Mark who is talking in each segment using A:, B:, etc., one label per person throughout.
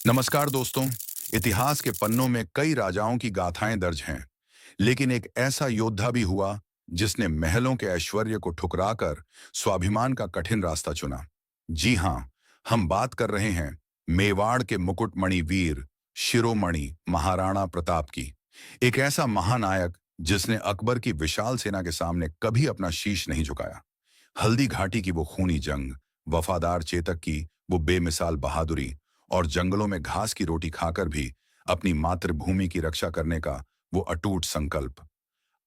A: नमस्कार दोस्तों। इतिहास के पन्नों में कई राजाओं की गाथाएं दर्ज हैं, लेकिन एक ऐसा योद्धा भी हुआ जिसने महलों के ऐश्वर्य को ठुकराकर स्वाभिमान का कठिन रास्ता चुना। जी हाँ, हम बात कर रहे हैं मेवाड़ के मुकुटमणि वीर शिरोमणि महाराणा प्रताप की। एक ऐसा महानायक जिसने अकबर की विशाल सेना के सामने कभी अपना शीश नहीं झुकाया। हल्दी घाटी की वो खूनी जंग, वफादार चेतक की वो बेमिसाल बहादुरी और जंगलों में घास की रोटी खाकर भी अपनी मातृभूमि की रक्षा करने का वो अटूट संकल्प।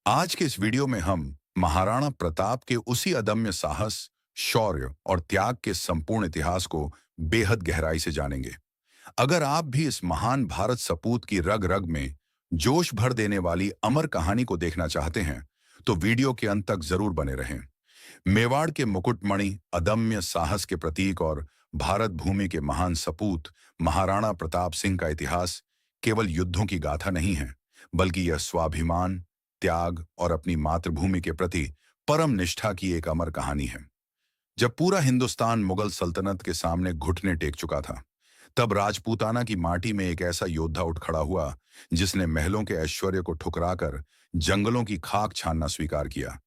A: आज के इस वीडियो में हम महाराणा प्रताप के उसी अदम्य साहस, शौर्य और त्याग के संपूर्ण इतिहास को बेहद गहराई से जानेंगे। अगर आप भी इस महान भारत सपूत की रग रग में जोश भर देने वाली अमर कहानी को देखना चाहते हैं, तो वीडियो के अंत तक जरूर बने रहें। मेवाड़ के मुकुटमणि, अदम्य साहस के प्रतीक और भारत भूमि के महान सपूत महाराणा प्रताप सिंह का इतिहास केवल युद्धों की गाथा नहीं है, बल्कि यह स्वाभिमान, त्याग और अपनी मातृभूमि के प्रति परम निष्ठा की एक अमर कहानी है। जब पूरा हिंदुस्तान मुगल सल्तनत के सामने घुटने टेक चुका था, तब राजपूताना की माटी में एक ऐसा योद्धा उठ खड़ा हुआ जिसने महलों के ऐश्वर्य को ठुकराकर जंगलों की खाक छानना स्वीकार किया,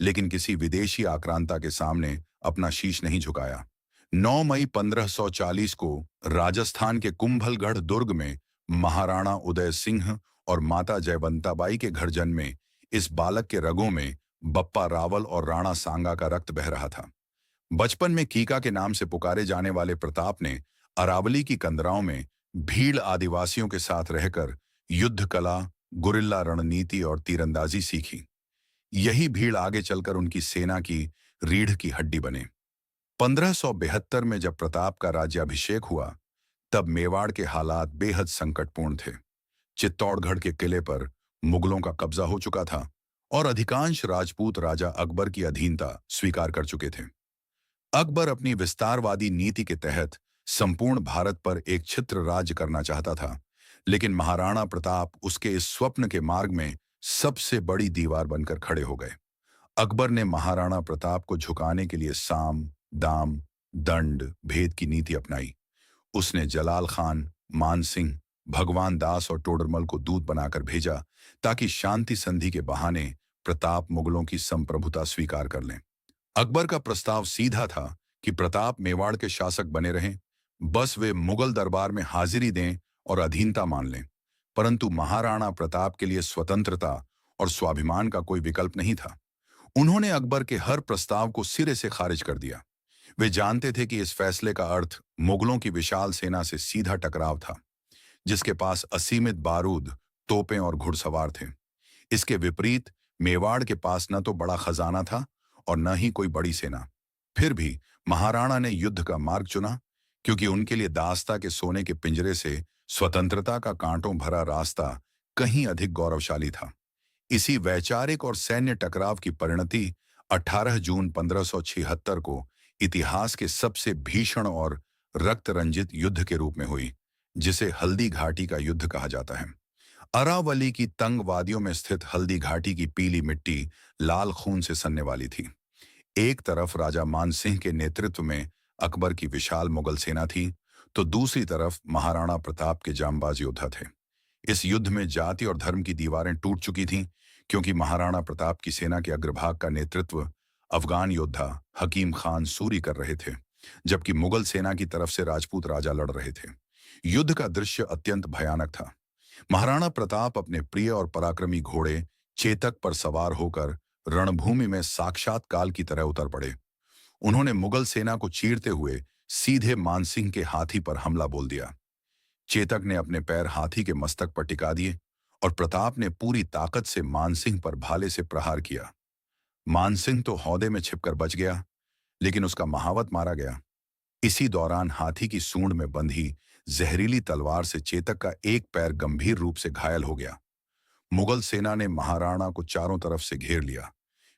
A: लेकिन किसी विदेशी आक्रांता के सामने अपना शीश नहीं झुकाया। 9 मई 1540 को राजस्थान के कुंभलगढ़ दुर्ग में महाराणा उदय सिंह और माता जयवंताबाई के घर जन्मे इस बालक के रगों में बप्पा रावल और राणा सांगा का रक्त बह रहा था। बचपन में कीका के नाम से पुकारे जाने वाले प्रताप ने अरावली की कंदराओं में भीड़ आदिवासियों के साथ रहकर युद्ध कला, गुरिल्ला रणनीति और तीरंदाजी सीखी। यही भीड़ आगे चलकर उनकी सेना की रीढ़ की हड्डी बने। 1572 में जब प्रताप का राज्याभिषेक हुआ, तब मेवाड़ के हालात बेहद संकटपूर्ण थे। चित्तौड़गढ़ के किले पर मुगलों का कब्जा हो चुका था और अधिकांश राजपूत राजा अकबर की अधीनता स्वीकार कर चुके थे। अकबर अपनी विस्तारवादी नीति के तहत संपूर्ण भारत पर एक छित्र राज्य करना चाहता था, लेकिन महाराणा प्रताप उसके इस स्वप्न के मार्ग में सबसे बड़ी दीवार बनकर खड़े हो गए। अकबर ने महाराणा प्रताप को झुकाने के लिए साम, दाम, दंड, भेद की नीति अपनाई। उसने जलाल खान, मान सिंह, भगवान दास और टोडरमल को दूत बनाकर भेजा ताकि शांति संधि के बहाने प्रताप मुगलों की संप्रभुता स्वीकार कर लें। अकबर का प्रस्ताव सीधा था कि प्रताप मेवाड़ के शासक बने रहें, बस वे मुगल दरबार में हाजिरी दें और अधीनता मान लें। परंतु महाराणा प्रताप के लिए स्वतंत्रता और स्वाभिमान का कोई विकल्प नहीं था। उन्होंने अकबर के हर प्रस्ताव को सिरे से खारिज कर दिया। वे जानते थे कि इस फैसले का अर्थ मुगलों की विशाल सेना से सीधा टकराव था, जिसके पास असीमित बारूद, तोपें और घुड़सवार थे। इसके विपरीत मेवाड़ के पास न तो बड़ा खजाना था और न ही कोई बड़ी सेना। फिर भी महाराणा ने युद्ध का मार्ग चुना, क्योंकि उनके लिए दास्ता के सोने के पिंजरे से स्वतंत्रता का कांटों भरा रास्ता कहीं अधिक गौरवशाली था। इसी वैचारिक और सैन्य टकराव की परिणति 18 जून 1576 को इतिहास के सबसे भीषण और रक्त रंजित युद्ध के रूप में हुई, जिसे हल्दी घाटी का युद्ध कहा जाता है। अरावली की तंग वादियों में स्थित हल्दी घाटी की पीली मिट्टी लाल खून से सनने वाली थी। एक तरफ राजा मान सिंह के नेतृत्व में अकबर की विशाल मुगल सेना थी, तो दूसरी तरफ महाराणा प्रताप के जांबाज योद्धा थे। इस युद्ध में जाति और धर्म की दीवारें टूट चुकी थीं, क्योंकि महाराणा प्रताप की सेना के अग्रभाग का नेतृत्व अफगान योद्धा हकीम खान सूरी कर रहे थे, जबकि मुगल सेना की तरफ से राजपूत राजा लड़ रहे थे। युद्ध का दृश्य अत्यंत भयानक था। महाराणा प्रताप अपने प्रिय और पराक्रमी घोड़े चेतक पर सवार होकर रणभूमि में साक्षात काल की तरह उतर पड़े। उन्होंने मुगल सेना को चीरते हुए सीधे मानसिंह के हाथी पर हमला बोल दिया। चेतक ने अपने पैर हाथी के मस्तक पर टिका दिए और प्रताप ने पूरी ताकत से मानसिंह पर भाले से प्रहार किया। मानसिंह तो हौदे में छिपकर बच गया, लेकिन उसका महावत मारा गया। इसी दौरान हाथी की सूंड में बंधी जहरीली तलवार से चेतक का एक पैर गंभीर रूप से घायल हो गया। मुगल सेना ने महाराणा को चारों तरफ से घेर लिया।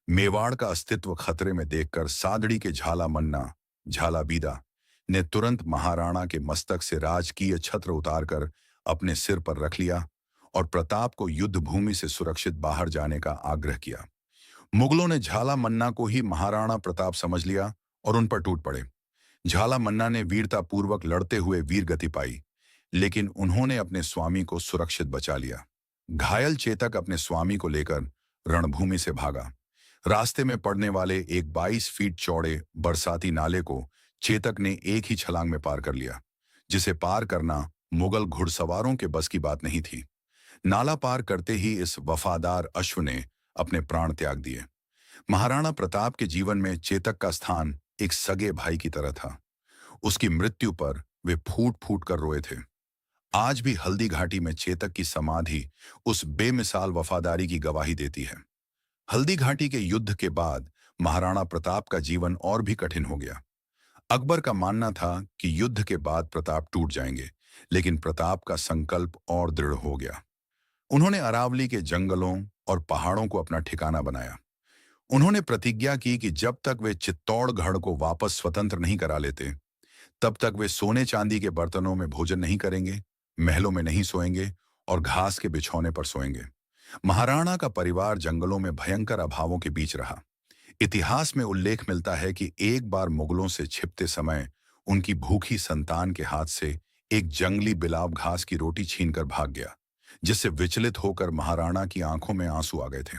A: मेवाड़ का अस्तित्व खतरे में देखकर सादड़ी के झाला मन्ना, झाला बीदा ने तुरंत महाराणा के मस्तक से राजकीय छत्र उतारकर अपने सिर पर रख लिया और प्रताप को युद्ध भूमि से सुरक्षित बाहर जाने का आग्रह किया। मुगलों ने झाला मन्ना को ही महाराणा प्रताप समझ लिया और उन पर टूट पड़े। झाला मन्ना ने वीरतापूर्वक लड़ते हुए वीर गति पाई, लेकिन उन्होंने अपने स्वामी को सुरक्षित बचा लिया। घायल चेतक अपने स्वामी को लेकर रणभूमि से भागा। रास्ते में पड़ने वाले एक 22 फीट चौड़े बरसाती नाले को चेतक ने एक ही छलांग में पार कर लिया, जिसे पार करना मुगल घुड़सवारों के बस की बात नहीं थी। नाला पार करते ही इस वफादार अश्व ने अपने प्राण त्याग दिए। महाराणा प्रताप के जीवन में चेतक का स्थान एक सगे भाई की तरह था। उसकी मृत्यु पर वे फूट फूट कर रोए थे। आज भी हल्दी घाटी में चेतक की समाधि उस बेमिसाल वफादारी की गवाही देती है। हल्दी घाटी के युद्ध के बाद महाराणा प्रताप का जीवन और भी कठिन हो गया। अकबर का मानना था कि युद्ध के बाद प्रताप टूट जाएंगे, लेकिन प्रताप का संकल्प और दृढ़ हो गया। उन्होंने अरावली के जंगलों और पहाड़ों को अपना ठिकाना बनाया। उन्होंने प्रतिज्ञा की कि जब तक वे चित्तौड़गढ़ को वापस स्वतंत्र नहीं करा लेते, तब तक वे सोने चांदी के बर्तनों में भोजन नहीं करेंगे, महलों में नहीं सोएंगे और घास के बिछौने पर सोएंगे। महाराणा का परिवार जंगलों में भयंकर अभावों के बीच रहा। इतिहास में उल्लेख मिलता है कि एक बार मुगलों से छिपते समय उनकी भूखी संतान के हाथ से एक जंगली बिलाव घास की रोटी छीनकर भाग गया, जिससे विचलित होकर महाराणा की आंखों में आंसू आ गए थे।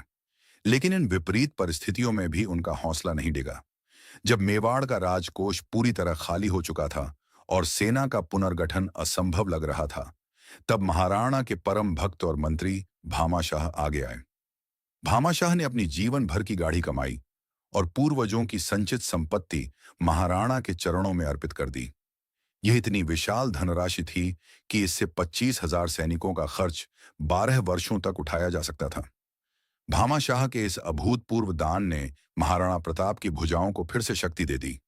A: लेकिन इन विपरीत परिस्थितियों में भी उनका हौसला नहीं डिगा। जब मेवाड़ का राजकोष पूरी तरह खाली हो चुका था और सेना का पुनर्गठन असंभव लग रहा था, तब महाराणा के परम भक्त और मंत्री भामाशाह आगे आए। भामाशाह ने अपनी जीवन भर की गाढ़ी कमाई और पूर्वजों की संचित संपत्ति महाराणा के चरणों में अर्पित कर दी। यह इतनी विशाल धनराशि थी कि इससे 25,000 सैनिकों का खर्च 12 वर्षों तक उठाया जा सकता था। भामाशाह के इस अभूतपूर्व दान ने महाराणा प्रताप की भुजाओं को फिर से शक्ति दे दी।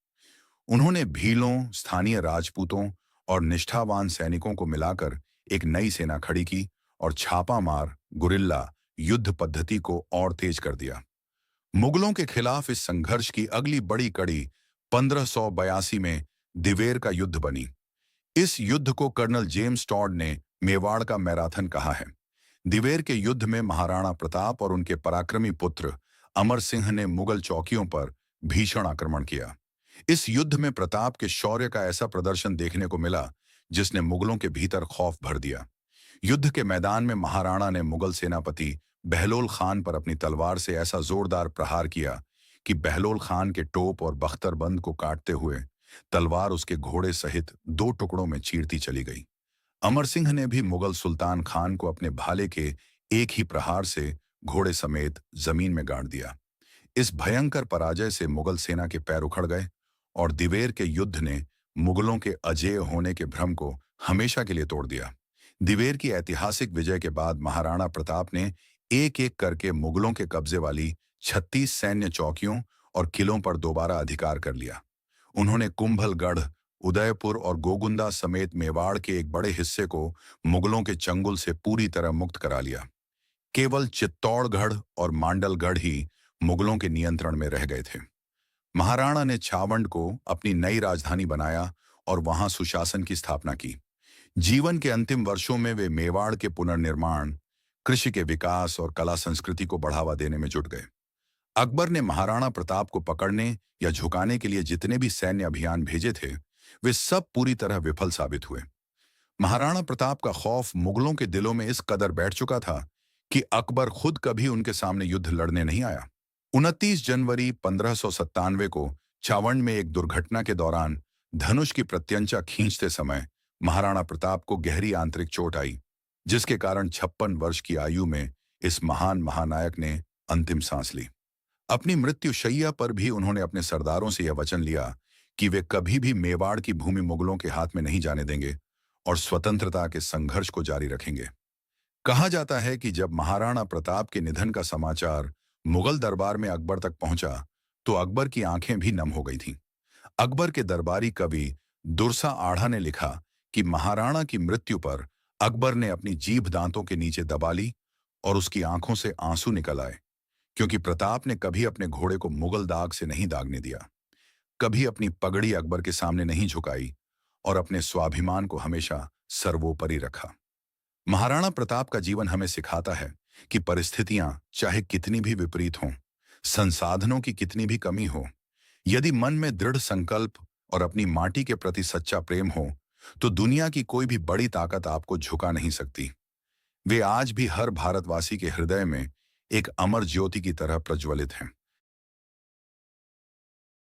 A: उन्होंने भीलों, स्थानीय राजपूतों और निष्ठावान सैनिकों को मिलाकर एक नई सेना खड़ी की और छापामार गुरिल्ला युद्ध पद्धति को और तेज कर दिया। मुगलों के खिलाफ इस संघर्ष की अगली बड़ी कड़ी 1582 में दिवेर का युद्ध बनी। इस युद्ध को कर्नल जेम्स टॉड ने मेवाड़ का मैराथन कहा है। दिवेर के युद्ध में महाराणा प्रताप और उनके पराक्रमी पुत्र अमर सिंह ने मुगल चौकियों पर भीषण आक्रमण किया। इस युद्ध में प्रताप के शौर्य का ऐसा प्रदर्शन देखने को मिला जिसने मुगलों के भीतर खौफ भर दिया। युद्ध के मैदान में महाराणा ने मुगल सेनापति बहलोल खान पर अपनी तलवार से ऐसा जोरदार प्रहार किया कि बहलोल खान के टोप और बख्तरबंद को काटते हुए तलवार उसके घोड़े सहित 2 टुकड़ों में चीरती चली गई। अमर सिंह ने भी मुगल सुल्तान खान को अपने भाले के एक ही प्रहार से घोड़े समेत जमीन में गाड़ दिया। इस भयंकर पराजय से मुगल सेना के पैर उखड़ गए और दिवेर के युद्ध ने मुगलों के अजेय होने के भ्रम को हमेशा के लिए तोड़ दिया। दिवेर की ऐतिहासिक विजय के बाद महाराणा प्रताप ने एक एक करके मुगलों के कब्जे वाली 36 सैन्य चौकियों और किलों पर दोबारा अधिकार कर लिया। उन्होंने कुंभलगढ़, उदयपुर और गोगुंदा समेत मेवाड़ के एक बड़े हिस्से को मुगलों के चंगुल से पूरी तरह मुक्त करा लिया। केवल चित्तौड़गढ़ और मांडलगढ़ ही मुगलों के नियंत्रण में रह गए थे। महाराणा ने छावंड को अपनी नई राजधानी बनाया और वहां सुशासन की स्थापना की। जीवन के अंतिम वर्षों में वे मेवाड़ के पुनर्निर्माण, कृषि के विकास और कला संस्कृति को बढ़ावा देने में जुट गए। अकबर ने महाराणा प्रताप को पकड़ने या झुकाने के लिए जितने भी सैन्य अभियान भेजे थे, वे सब पूरी तरह विफल साबित हुए। महाराणा प्रताप का खौफ मुगलों के दिलों में इस कदर बैठ चुका था कि अकबर खुद कभी उनके सामने युद्ध लड़ने नहीं आया। 29 जनवरी 1597 को छावंड में एक दुर्घटना के दौरान धनुष की प्रत्यंचा खींचते समय महाराणा प्रताप को गहरी आंतरिक चोट आई, जिसके कारण 56 वर्ष की आयु में इस महान महानायक ने अंतिम सांस ली। अपनी मृत्यु शैया पर भी उन्होंने अपने सरदारों से यह वचन लिया कि वे कभी भी मेवाड़ की भूमि मुगलों के हाथ में नहीं जाने देंगे और स्वतंत्रता के संघर्ष को जारी रखेंगे। कहा जाता है कि जब महाराणा प्रताप के निधन का समाचार मुगल दरबार में अकबर तक पहुंचा, तो अकबर की आंखें भी नम हो गई थीं। अकबर के दरबारी कवि दुरसा आढ़ा ने लिखा कि महाराणा की मृत्यु पर अकबर ने अपनी जीभ दांतों के नीचे दबा ली और उसकी आंखों से आंसू निकल आए, क्योंकि प्रताप ने कभी अपने घोड़े को मुगल दाग से नहीं दागने दिया, कभी अपनी पगड़ी अकबर के सामने नहीं झुकाई और अपने स्वाभिमान को हमेशा सर्वोपरि रखा। महाराणा प्रताप का जीवन हमें सिखाता है कि परिस्थितियां चाहे कितनी भी विपरीत हों, संसाधनों की कितनी भी कमी हो, यदि मन में दृढ़ संकल्प और अपनी माटी के प्रति सच्चा प्रेम हो, तो दुनिया की कोई भी बड़ी ताकत आपको झुका नहीं सकती। वे आज भी हर भारतवासी के हृदय में एक अमर ज्योति की तरह प्रज्वलित हैं।